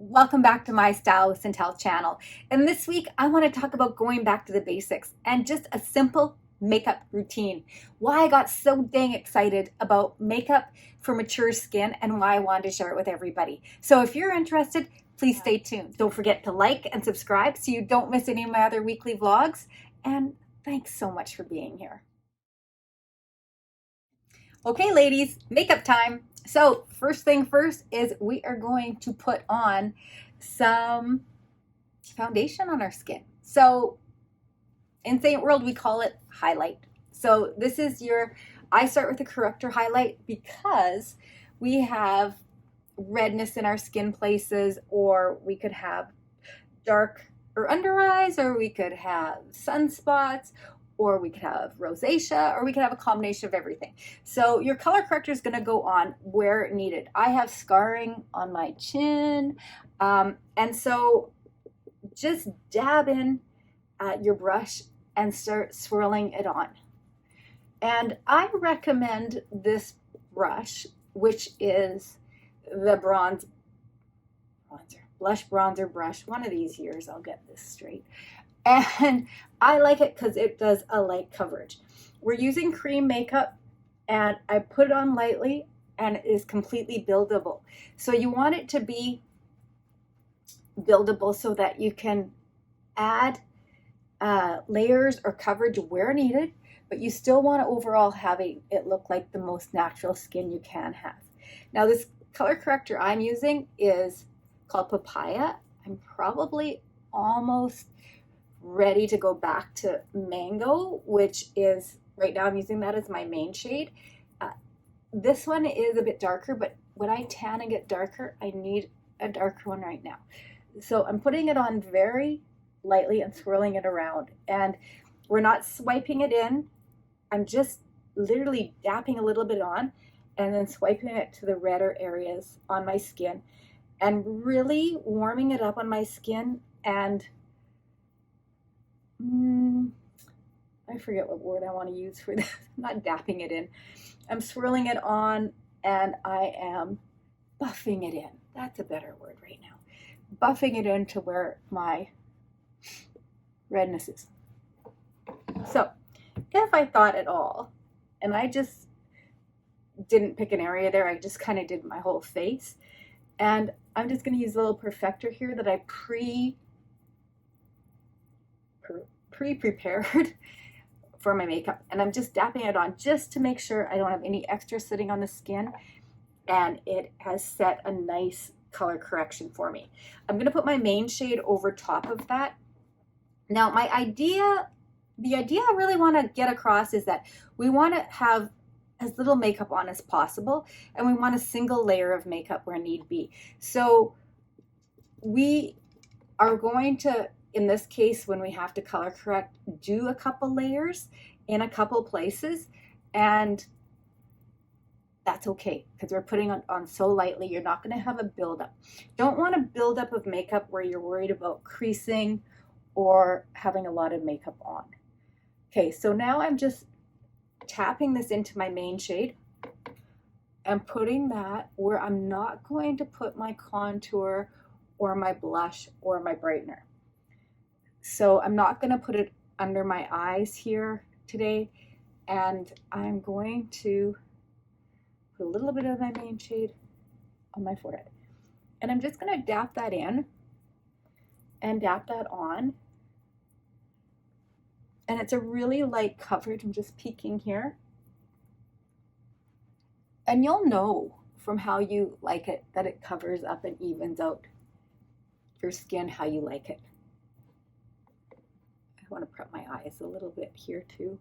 Welcome back to my Style with Seint channel. And this week I want to talk about going back to the basics and just a simple makeup routine. Why I got so dang excited about makeup for mature skin and why I wanted to share it with everybody. So if you're interested, please stay tuned. Don't forget to like and subscribe so you don't miss any of my other weekly vlogs. And thanks so much for being here. Okay, ladies, makeup time. So first thing first is we are going to put on some foundation on our skin. So in Seint world, we call it highlight. So this is I start with a corrector highlight because we have redness in our skin places, or we could have dark or under eyes, or we could have sunspots, or we could have rosacea, or we could have a combination of everything. So your color corrector is going to go on where needed. I have scarring on my chin, and so just dab in your brush and start swirling it on. And I recommend this brush, which is the blush bronzer brush. One of these years I'll get this straight. And I like it because it does a light coverage. We're using cream makeup, and I put it on lightly, and it is completely buildable. So you want it to be buildable so that you can add layers or coverage where needed, but you still want to overall have it look like the most natural skin you can have. Now this color corrector I'm using is called Papaya. I'm probably almost ready to go back to Mango, which is, right now I'm using that as my main shade. This one is a bit darker, but when I tan and get darker, I need a darker one right now. So I'm putting it on very lightly and swirling it around, and we're not swiping it in. I'm just literally dapping a little bit on and then swiping it to the redder areas on my skin and really warming it up on my skin. And I forget what word I want to use for this. I'm not dapping it in. I'm swirling it on, and I am buffing it in. That's a better word right now. Buffing it into where my redness is. So if I thought at all, and I just didn't pick an area there, I just kind of did my whole face. And I'm just going to use a little perfector here that I pre-prepared for my makeup, and I'm just dapping it on just to make sure I don't have any extra sitting on the skin, and it has set a nice color correction for me. I'm going to put my main shade over top of that. Now the idea I really want to get across is that we want to have as little makeup on as possible, and we want a single layer of makeup where need be. So we are going to, in this case, when we have to color correct, do a couple layers in a couple places, and that's okay because we're putting it on so lightly. You're not going to have a buildup. Don't want a buildup of makeup where you're worried about creasing or having a lot of makeup on. Okay, so now I'm just tapping this into my main shade and putting that where I'm not going to put my contour or my blush or my brightener. So I'm not going to put it under my eyes here today, and I'm going to put a little bit of my main shade on my forehead. And I'm just going to dap that in and dap that on. And it's a really light coverage. I'm just peeking here. And you'll know from how you like it that it covers up and evens out your skin how you like it. I want to prep my eyes a little bit here too.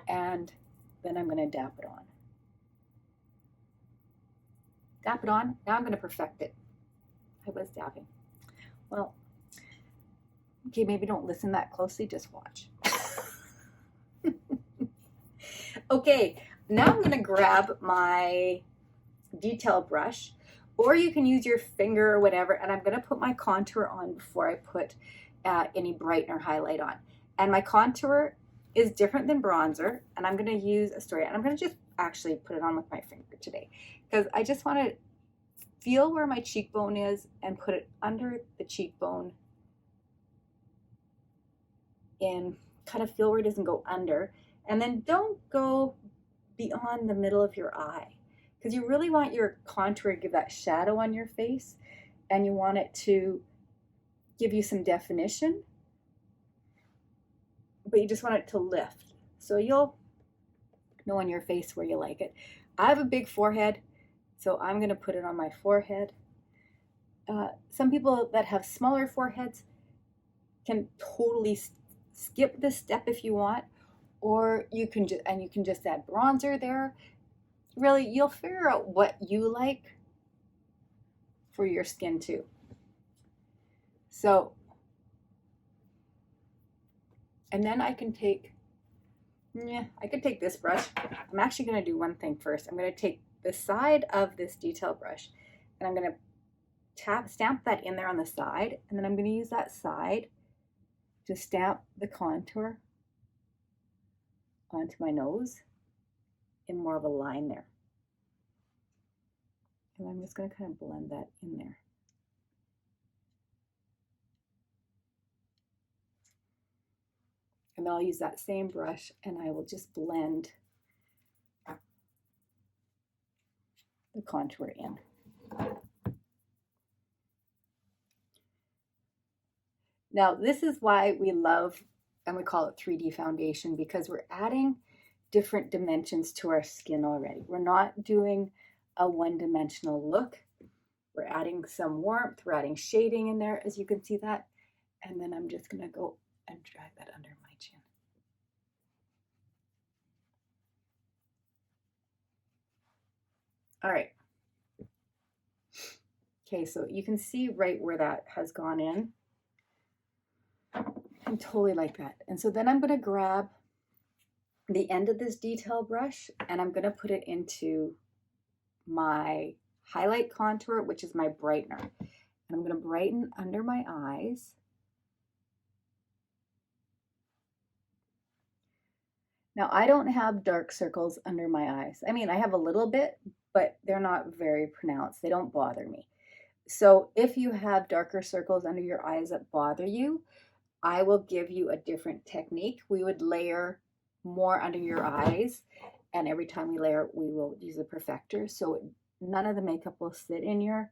And then I'm going to dap it on. Dap it on. Now I'm going to perfect it. I was dabbing. Well, okay, maybe don't listen that closely, just watch. Okay, now I'm going to grab my detail brush, or you can use your finger or whatever, and I'm going to put my contour on before I put any brightener highlight on. And my contour is different than bronzer, and I'm going to use Astoria, and I'm going to just actually put it on with my finger today because I just want to feel where my cheekbone is and put it under the cheekbone and kind of feel where it doesn't go under, and then don't go beyond the middle of your eye because you really want your contour to give that shadow on your face, and you want it to give you some definition, but you just want it to lift. So you'll know on your face where you like it. I have a big forehead, so I'm going to put it on my forehead. Some people that have smaller foreheads can totally skip this step if you want, or you can just add bronzer there. Really, you'll figure out what you like for your skin too. So, and then I can take, I could take this brush. I'm actually going to do one thing first. I'm going to take the side of this detail brush, and I'm going to stamp that in there on the side, and then I'm going to use that side to stamp the contour onto my nose in more of a line there. And I'm just going to kind of blend that in there. And then I'll use that same brush and I will just blend the contour in. Now, this is why we love, and we call it 3D foundation, because we're adding different dimensions to our skin already. We're not doing a one-dimensional look. We're adding some warmth, we're adding shading in there, as you can see that. And then I'm just gonna go and drag that under my chin. All right. Okay, so you can see right where that has gone in. I'm totally like that. And so then I'm going to grab the end of this detail brush and I'm going to put it into my highlight contour, which is my brightener. And I'm going to brighten under my eyes. Now, I don't have dark circles under my eyes. I mean, I have a little bit, but they're not very pronounced. They don't bother me. So if you have darker circles under your eyes that bother you, I will give you a different technique. We would layer more under your eyes, and every time we layer, we will use a perfector, so none of the makeup will sit in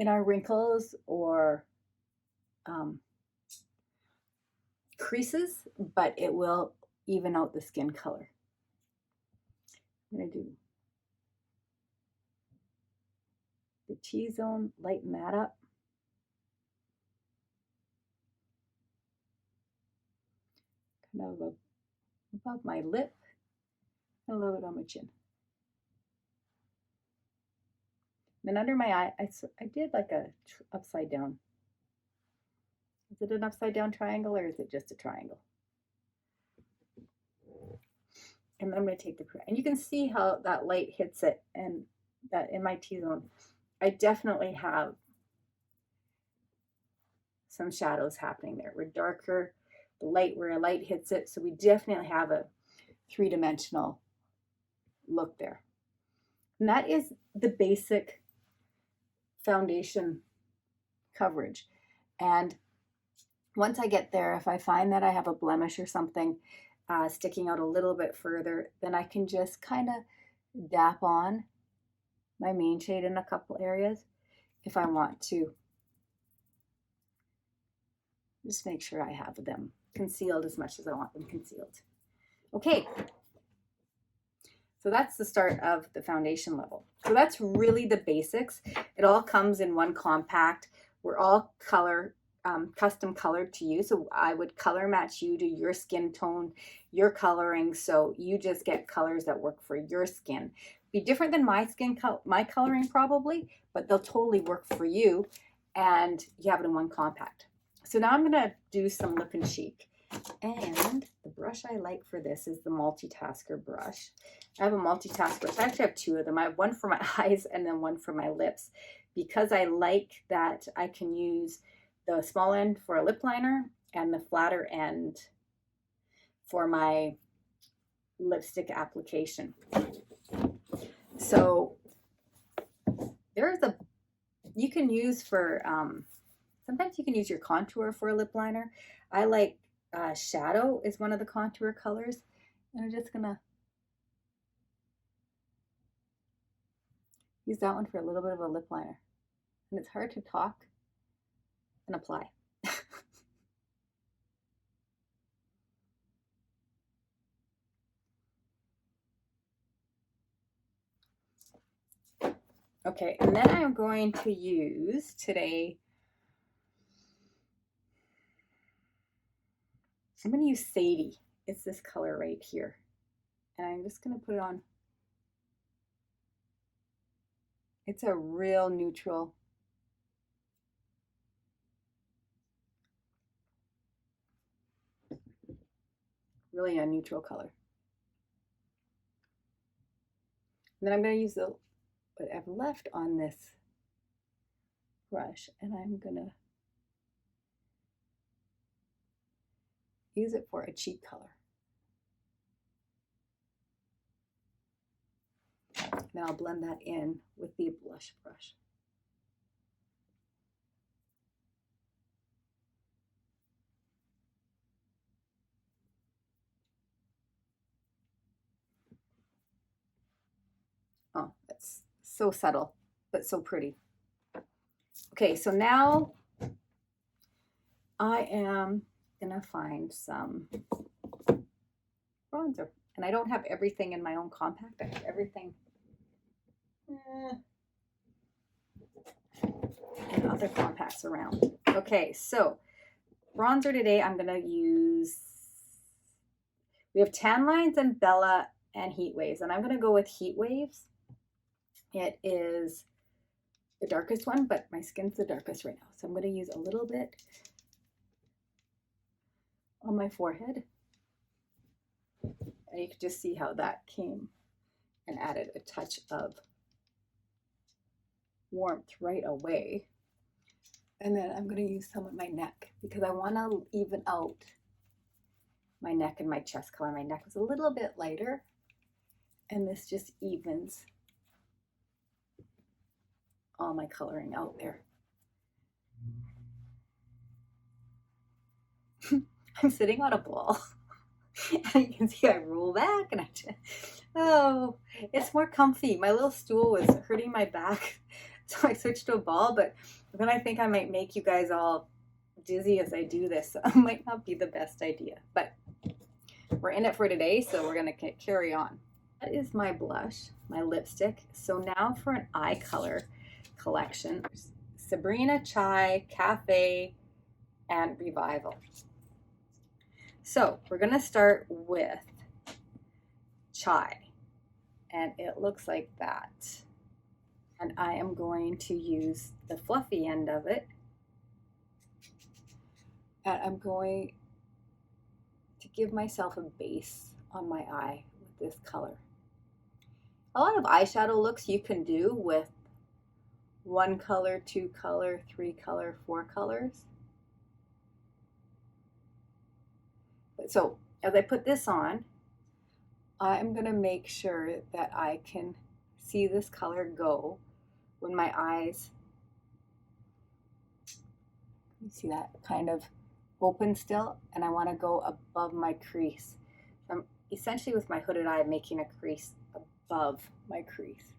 our wrinkles or creases, but it will even out the skin color. I'm going to do the T-zone, lighten that up. Kind of above my lip and a little bit on my chin. Then under my eye, I did like a upside down. Is it an upside down triangle or is it just a triangle? And then I'm going to take and you can see how that light hits it, and that in my T-zone, I definitely have some shadows happening there. We're darker, the light where a light hits it, so we definitely have a three-dimensional look there. And that is the basic foundation coverage. And once I get there, if I find that I have a blemish or something sticking out a little bit further, then I can just kind of dap on my main shade in a couple areas if I want to. Just make sure I have them concealed as much as I want them concealed. Okay, so that's the start of the foundation level. So that's really the basics. It all comes in one compact. We're all custom colored to you. So I would color match you to your skin tone, your coloring. So you just get colors that work for your skin. Be different than my my coloring probably, but they'll totally work for you. And you have it in one compact. So now I'm going to do some lip and cheek. And the brush I like for this is the multitasker brush. I have a multitask brush. I actually have two of them. I have one for my eyes and then one for my lips, because I like that I can use the small end for a lip liner and the flatter end for my lipstick application. So there's a, you can use for, sometimes you can use your contour for a lip liner. I like Shadow is one of the contour colors. And I'm just gonna use that one for a little bit of a lip liner. And it's hard to talk and apply. Okay, and then I'm going to use today, I'm going to use Sadie. It's this color right here. And I'm just going to put it on. It's a real neutral. Really a neutral color. And then I'm going to use the what I've left on this brush, and I'm going to use it for a cheek color. Then I'll blend that in with the blush brush. Oh, that's so subtle, but so pretty. Okay, so now I am gonna find some bronzer. And I don't have everything in my own compact. I have everything in other compacts around. Okay, so bronzer today I'm gonna use, we have Tan Lines and Bella and Heat Waves. And I'm gonna go with Heat Waves. It is the darkest one, but my skin's the darkest right now. So I'm going to use a little bit on my forehead. And you can just see how that came and added a touch of warmth right away. And then I'm going to use some of my neck because I want to even out my neck and my chest color. My neck was a little bit lighter, and this just evens all my coloring out there. I'm sitting on a ball. And you can see I roll back and I just, oh, it's more comfy. My little stool was hurting my back, so I switched to a ball, but then I think I might make you guys all dizzy as I do this, so it might not be the best idea, but we're in it for today, so we're gonna carry on. That is my blush, my lipstick. So now for an eye color collection, Sabrina, Chai, Cafe, and Revival. So we're going to start with Chai, and it looks like that. And I am going to use the fluffy end of it, and I'm going to give myself a base on my eye with this color. A lot of eyeshadow looks you can do with 1 color, 2 color, 3 color, 4 colors. So as I put this on, I'm going to make sure that I can see this color go when my eyes, you see that kind of open still, and I want to go above my crease. So I'm essentially with my hooded eye making a crease above my crease.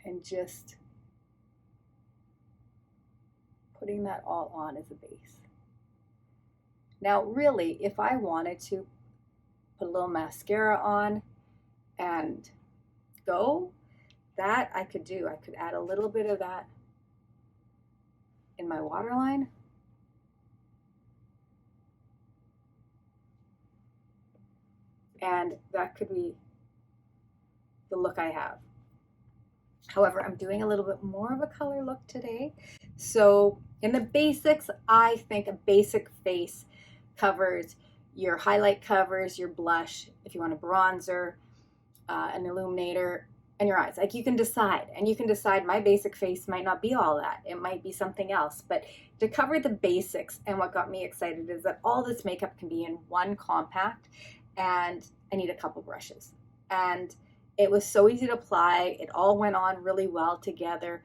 And just putting that all on as a base. Now, really, if I wanted to put a little mascara on and go, that I could do. I could add a little bit of that in my waterline. And that could be the look I have. However, I'm doing a little bit more of a color look today. So in the basics, I think a basic face covers your highlight, covers your blush, if you want a bronzer, an illuminator, and your eyes. Like, you can decide, and you can decide my basic face might not be all that. It might be something else. But to cover the basics, and what got me excited is that all this makeup can be in one compact, and I need a couple brushes. And it was so easy to apply. It all went on really well together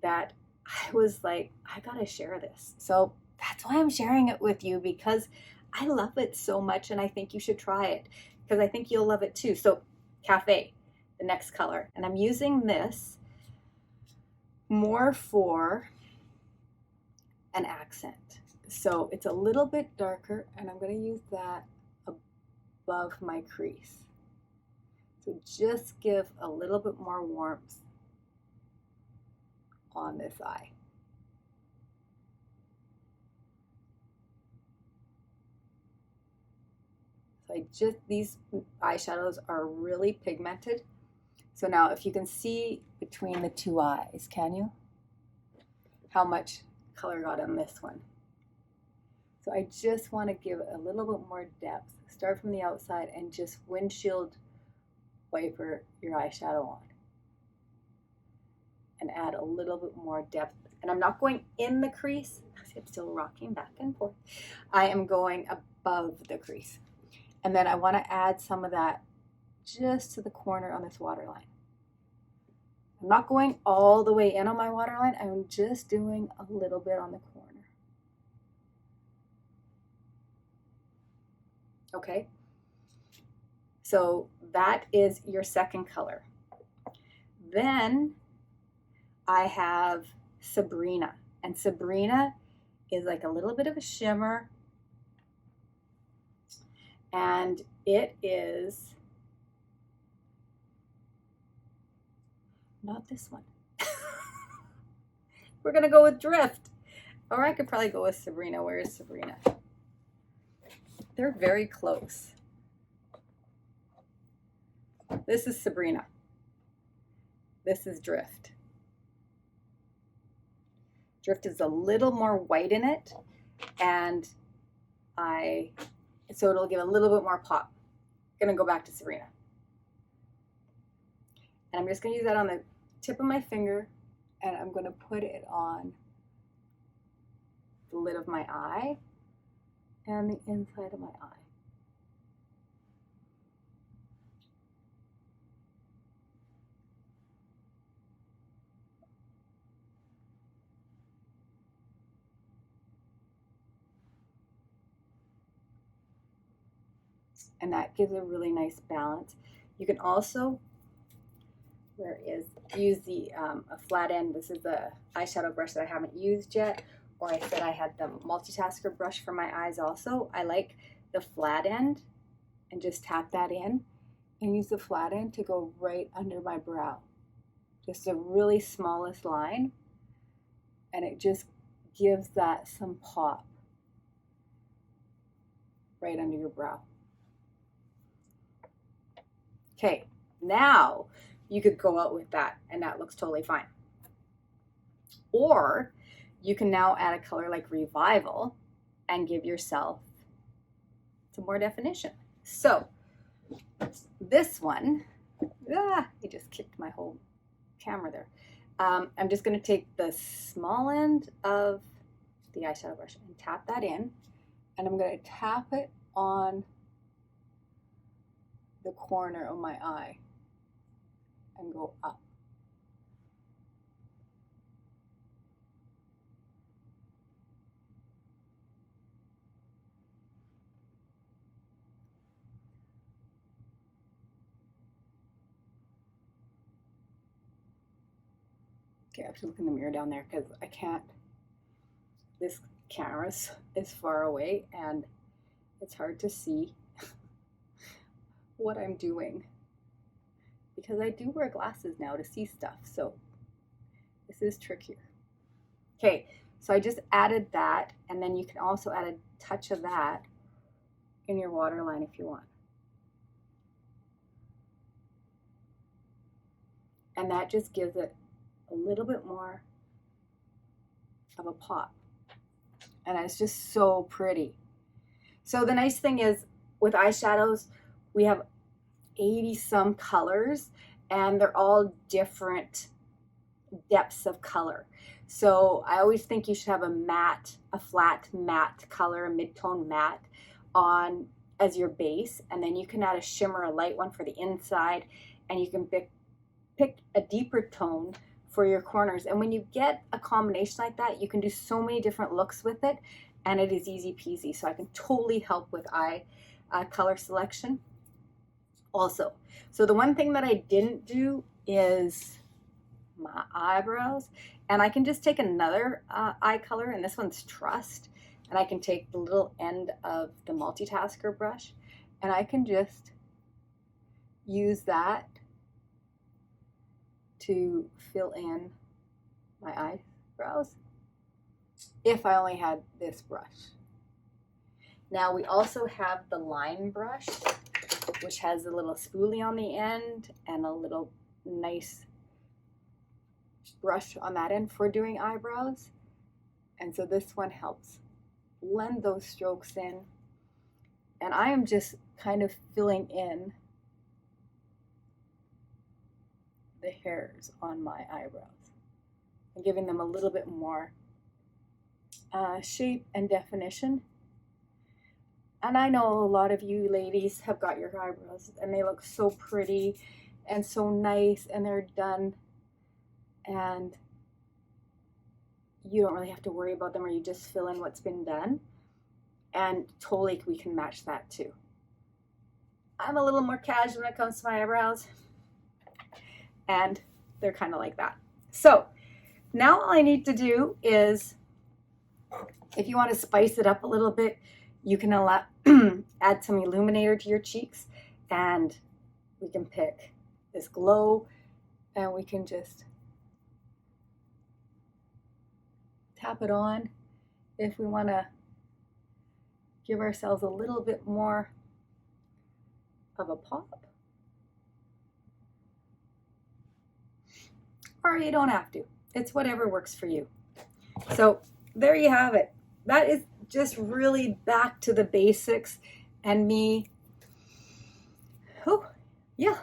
that I was like, I gotta share this. So that's why I'm sharing it with you, because I love it so much, and I think you should try it, because I think you'll love it too. So Cafe, the next color, and I'm using this more for an accent. So it's a little bit darker, and I'm going to use that above my crease. So just give a little bit more warmth on this eye. So these eyeshadows are really pigmented. So now if you can see between the two eyes, can you? How much color got on this one. So I just want to give a little bit more depth. Start from the outside and just windshield wiper your eyeshadow on. And add a little bit more depth. And I'm not going in the crease. I'm still rocking back and forth. I am going above the crease. And then I want to add some of that just to the corner on this waterline. I'm not going all the way in on my waterline. I'm just doing a little bit on the corner. Okay. So that is your second color. Then I have Sabrina. And Sabrina is like a little bit of a shimmer. And it is not this one. We're going to go with Drift. Or I could probably go with Sabrina. Where is Sabrina? They're very close. This is Sabrina. This is Drift. Drift is a little more white in it, and so it'll give a little bit more pop. I'm gonna go back to Sabrina. And I'm just gonna use that on the tip of my finger, and I'm gonna put it on the lid of my eye and the inside of my eye. And that gives a really nice balance. You can also, use the a flat end. This is the eyeshadow brush that I haven't used yet, or I said I had the multitasker brush for my eyes also. I like the flat end, and just tap that in and use the flat end to go right under my brow. Just the really smallest line, and it just gives that some pop right under your brow. Okay, now you could go out with that, and that looks totally fine. Or you can now add a color like Revival and give yourself some more definition. So this one, it just kicked my whole camera there. I'm just going to take the small end of the eyeshadow brush and tap that in, and I'm going to tap it on the corner of my eye and go up. Okay, I have to look in the mirror down there because I can't, this camera is far away and it's hard to see what I'm doing, because I do wear glasses now to see stuff, so this is trickier. Okay, so I just added that, and then you can also add a touch of that in your waterline if you want. And that just gives it a little bit more of a pop. And it's just so pretty. So the nice thing is with eyeshadows, we have 80 some colors, and they're all different depths of color. So I always think you should have a flat matte color, a mid-tone matte on as your base, and then you can add a shimmer, a light one for the inside, and you can pick a deeper tone for your corners. And when you get a combination like that, you can do so many different looks with it, and it is easy peasy. So I can totally help with eye color selection also. So the one thing that I didn't do is my eyebrows, and I can just take another eye color, and this one's Trust, and I can take the little end of the multitasker brush, and I can just use that to fill in my eyebrows if I only had this brush. Now we also have the line brush, which has a little spoolie on the end and a little nice brush on that end for doing eyebrows. And so this one helps blend those strokes in. And I am just kind of filling in the hairs on my eyebrows and giving them a little bit more shape and definition. And I know a lot of you ladies have got your eyebrows and they look so pretty and so nice, and they're done, and you don't really have to worry about them, or you just fill in what's been done, and totally we can match that too. I'm a little more casual when it comes to my eyebrows, and they're kind of like that. So now all I need to do is, if you want to spice it up a little bit, you can add some Illuminator to your cheeks, and we can pick this glow, and we can just tap it on if we want to give ourselves a little bit more of a pop. Or you don't have to. It's whatever works for you. So there you have it. That is just really back to the basics, and me, oh yeah,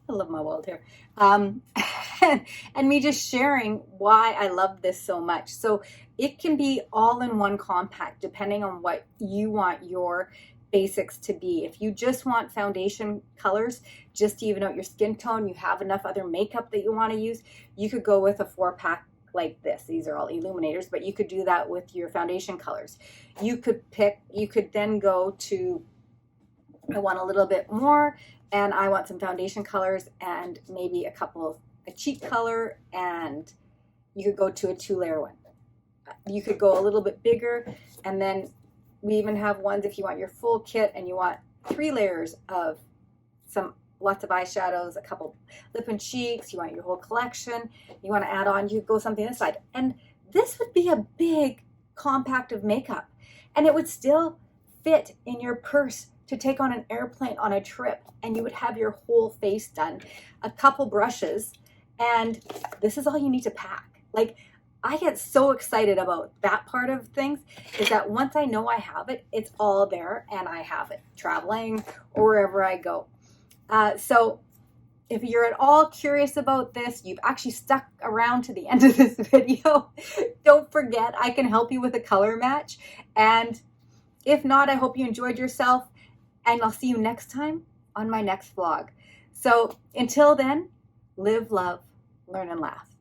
I love my wild hair, and me just sharing why I love this so much. So it can be all in one compact depending on what you want your basics to be. If you just want foundation colors just to even out your skin tone, you have enough other makeup that you want to use, you could go with a 4-pack like this. These are all Illuminators, but you could do that with your foundation colors. You could then go to, I want a little bit more, and I want some foundation colors and maybe a cheek color, and you could go to a 2-layer one. You could go a little bit bigger, and then we even have ones if you want your full kit and you want 3 layers of lots of eyeshadows, a couple lip and cheeks, you want your whole collection, you want to add on, you go something this side. And this would be a big compact of makeup, and it would still fit in your purse to take on an airplane on a trip, and you would have your whole face done. A couple brushes, and this is all you need to pack. Like, I get so excited about that part of things, is that once I know I have it, it's all there, and I have it traveling or wherever I go. So if you're at all curious about this, you've actually stuck around to the end of this video, don't forget I can help you with a color match. And if not, I hope you enjoyed yourself, and I'll see you next time on my next vlog. So until then, live, love, learn, and laugh.